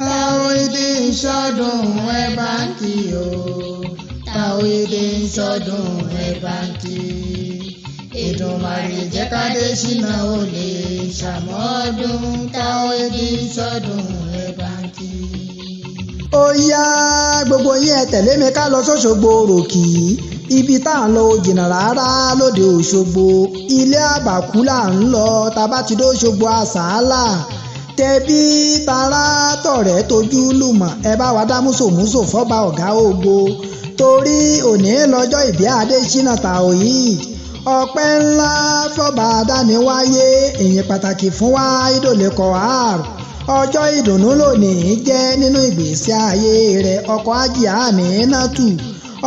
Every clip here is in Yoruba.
Tàwídì ń ṣọdún ẹ bá ń kí o. Tàwídì ń ṣọdún ẹ bá ń kí. Èdùmàrè jẹ́ ká dé ṣìnà olè ṣàmọ́dún. Tàwídì ń ṣọdún ẹ bá ń kí. Ó yá gbogbo yín ẹ tẹ̀lé mi ká lọ sọ́ṣogbo Òròkì. Ibi tá à ń lọ ò jìnnà rárá lóde Òṣogbo. Ilé àbàkú là ń lọ tá bá ti dé Òṣogbo àsálà. Tẹbí tará tọ̀rẹ́ tójú lùmọ̀ ẹ bá wa dá músòmúsò fọ́ba ọ̀gá ògo. Torí òní lọ́jọ́ ìbí Adéṣínà Tàòyìd. Ọpẹ́ ńlá fọ́ba adániwáyé, ìyìn pàtàkì fún wa ìdòlè kọ̀hár. Ọjọ́ ìdùnnú lónìí jẹ́ nínú ìgbésí ayé rẹ̀ ọkọ Ájíà Àmínátù.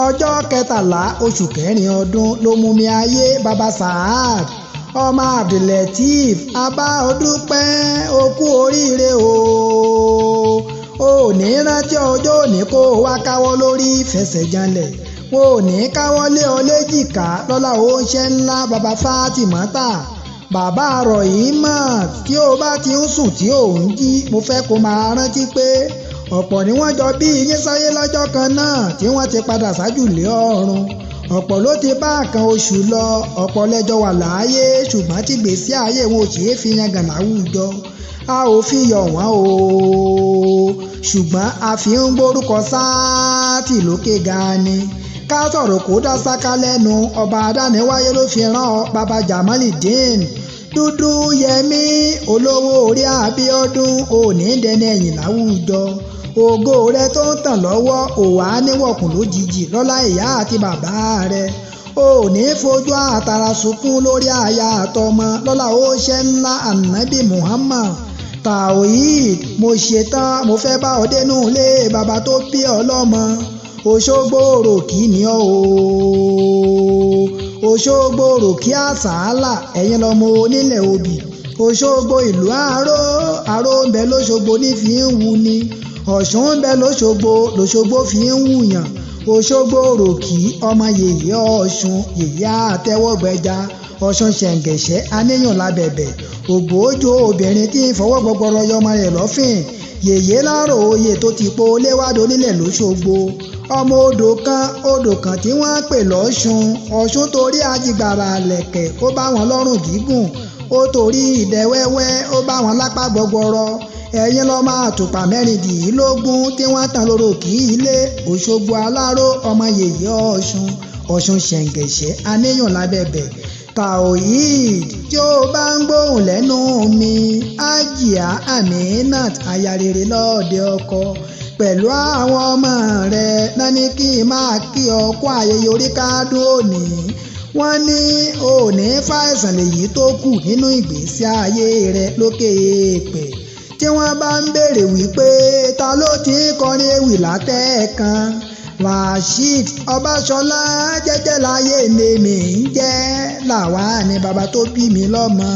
Ọjọ́ 13 oṣù kẹrin ọdún ló mú mi ayé baba Saad ọmọ Abdulateef abá ọdúpẹ́ okú oríire o. ò ní rántí ọjọ́ òní kó o wá káwọ́ lórí fẹsẹ̀ janlẹ̀. wọn ò ní káwọ́ lé ọ léjìká lọ́lá oúnjẹ ńlá baba Fátímátà. Bàbá Rọ̀hímọ̀ tí ó bá ti ń sùn tí ò ń jí mo fẹ́ kó máa rántí pé ọ̀pọ̀ ni wọ́n jọ bí yín sáyé lọ́jọ́ kan náà tí wọ́n ti padà sájú lé ọ̀run. Ọ̀pọ̀ ló ti bá kan oṣù lọ, ọ̀pọ̀ lẹ́jọ́ wà láàyè ṣùgbọ́n tí gbèsè ayé wọn ò ṣe é fi yangàn láwùjọ. A ò fi yọ̀ wọ́n o, ṣùgbọ́n a fi ń gbórúkọ sáàtì lókè gan ni. Ká sọ̀rọ̀ kó dá sáká lẹ́nu ọba adániwáyé ló fi rán baba Jamalideen Dúdú Yẹmí olówó orí Abíọ́dún òní dẹni ẹ̀yìn láwùjọ. Ògo rẹ tó ń tàn lọ́wọ́ òwà níwọ̀kùn lójijì lọ́lá ìyá àti bàbá rẹ. Òní fojú àtàrà sunkún lórí aya àtọmọ lọ́lá oṣẹ́ ńlá ànábì Muhammad Tàòyìd. Mo ṣetán mo fẹ́ bá ọ dénú ilé bàbá tó bí ọ lọ́mọ. Òṣogbo Òròkì ni ọ́ o. Òṣogbo Òròkì àsálà ẹ̀yin lọ́mọ onílẹ̀ obì. Òṣogbo ìlú àró ń bẹ lóṣogbo ní fi ń wu ni. Ọ̀ṣun ń bẹ lóṣogbo fi ń wùyàn. Òṣogbo Òròkì ọmọ yèyé Ọ̀ṣun yèyé àtẹwọ́gbẹja Ọ̀ṣun ṣẹ̀ǹgẹ̀ṣẹ́ aníyàn lábẹ̀bẹ̀. Ògbójò obìnrin tí ń fọwọ́ gbọgbọrọ yọmọ rẹ̀ lọ́fìn. Yèyé lárò oyè tó ti po léwádò nílẹ̀ lóṣogbo. Ọmọ odò kan tí wọ́n pè lọ́ṣun. Ọ̀ṣun torí ajigbàrà lẹ̀kẹ̀ ó bá wọn lọ́rùn gígùn. Ó torí ìdẹ́wẹ́wẹ́ ó bá wọn lápá gbọgbọrọ. Ẹ̀yin lọ máa tùpà mẹ́rìndínlógún tí wọ́n tàn lóròkì ilé. Òṣogbo aláró ọmọ yèyé Ọ̀ṣun Ọ̀ṣun ṣẹ̀ǹgẹ̀ṣẹ́ aníyàn lábẹ́bẹ̀. Tàòyìd tí ó bá ń gbóhùn lẹ́nu mi Ájíà Àmínát aya rere lọ́ọ̀dẹ ọkọ pẹ̀lú àwọn ọmọ rẹ̀ náà ní kí n máa kí ọ kú ayẹyẹ orí kádùn òní. Wọ́n ní òní fàìsàn lèyí tó kù nínú ìgbésí ayé rẹ̀ lókè èèpẹ̀. Tí wọ́n bá ń béèrè wípé ta ló ti ń kọrin ewì látẹ̀ẹ̀kan. Rasheed Ọbáṣọlá jẹ́jẹ́ láyé lèmi ń jẹ́ Làwá ni bàbá tó bí mi lọ́mọ.